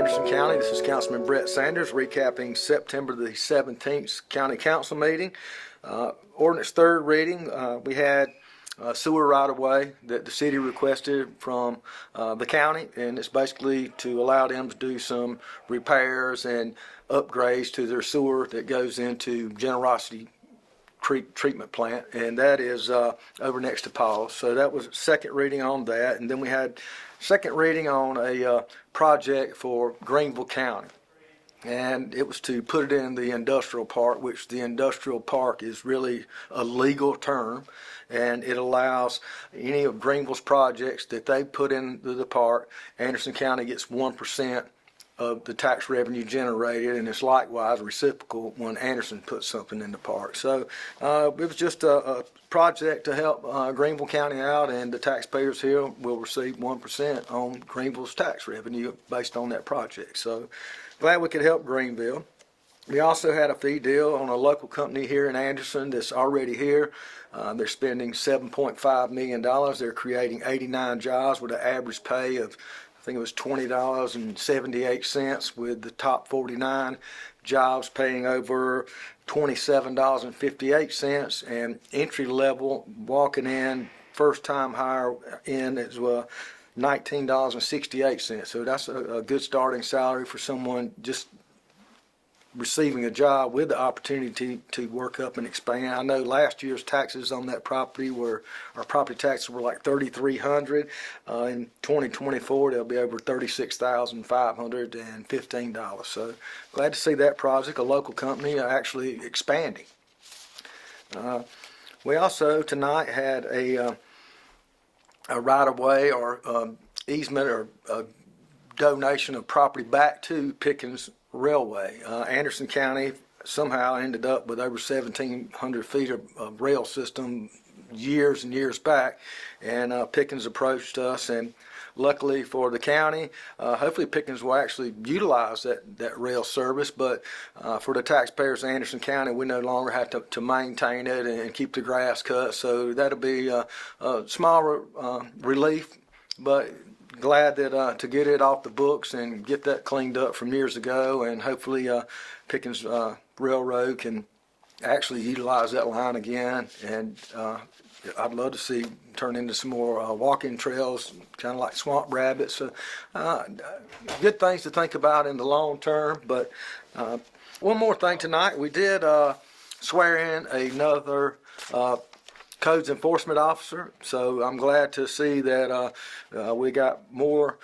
Anderson County. This is Councilman Brett Sanders recapping September the 17th County Council meeting. Ordinance third reading, we had sewer right-of-way that the city requested from the county, and it's basically to allow them to do some repairs and upgrades to their sewer that goes into Generostee Creek Plant, and that is over next to PAWS. So that was second reading on that, and then we had second reading on a project for Greenville County, and it was to put it in the industrial park, which the industrial park is really a legal term, and it allows any of Greenville's projects that they put into the park. Anderson County gets 1% of the tax revenue generated, and it's likewise reciprocal when Anderson puts something in the park. So it was just a project to help Greenville County out, and the taxpayers here will receive 1% on Greenville's tax revenue based on that project. So glad we could help Greenville. We also had a fee deal on a local company here in Anderson that's already here. They're spending $7.5 million. They're creating 89 jobs with an average pay of, I think it was $20.78, with the top 49 jobs paying over $27.58, and entry level walking in first time hire in is $19.68. So that's a good starting salary for someone just receiving a job with the opportunity to work up and expand. I know last year's taxes on that property our property taxes were like $3,300. In 2024 they'll be over $36,515. So glad to see that project, a local company actually expanding. We also tonight had a right-of-way or easement or donation of property back to Pickens Railway. Anderson County somehow ended up with over 1,700 feet of rail system years and years back, and Pickens approached us, and luckily for the county, hopefully Pickens will actually utilize that rail service, but for the taxpayers of Anderson County, we no longer have to maintain it and keep the grass cut, so that'll be a small relief, but glad that to get it off the books and get that cleaned up from years ago, and hopefully Pickens Railroad can actually utilize that line again, and I'd love to see turn into some more walking trails, kind of like Swamp Rabbits. So good things to think about in the long term. But one more thing tonight, we did swear in another codes enforcement officer, so I'm glad to see that we got more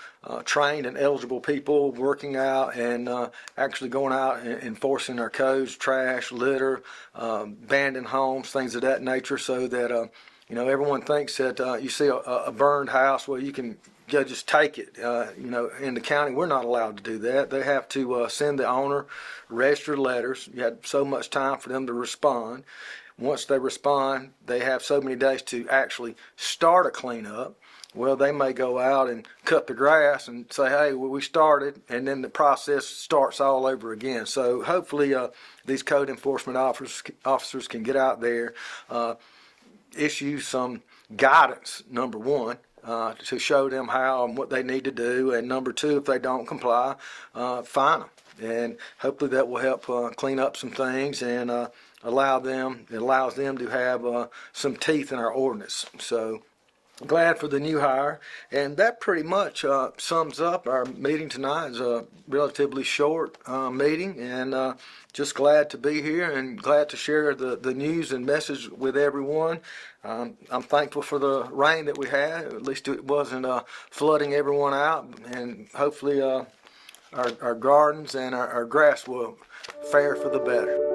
trained and eligible people working out and actually going out and enforcing our codes, trash, litter, abandoned homes, things of that nature, so that everyone thinks that you see a burned house, well, you can just take it. In the county, we're not allowed to do that. They have to send the owner registered letters. You had so much time for them to respond. Once they respond, they have so many days to actually start a cleanup. Well, they may go out and cut the grass and say, hey, well, we started, and then the process starts all over again. So hopefully these code enforcement officers can get out there, issue some guidance, number one, to show them how and what they need to do, and number two, if they don't comply, fine them. And hopefully that will help clean up some things and allows them to have some teeth in our ordinance. So glad for the new hire, and that pretty much sums up our meeting tonight. It's a relatively short meeting, and just glad to be here and glad to share the news and message with everyone. I'm thankful for the rain that we had. At least it wasn't flooding everyone out, and hopefully our gardens and our grass will fare for the better.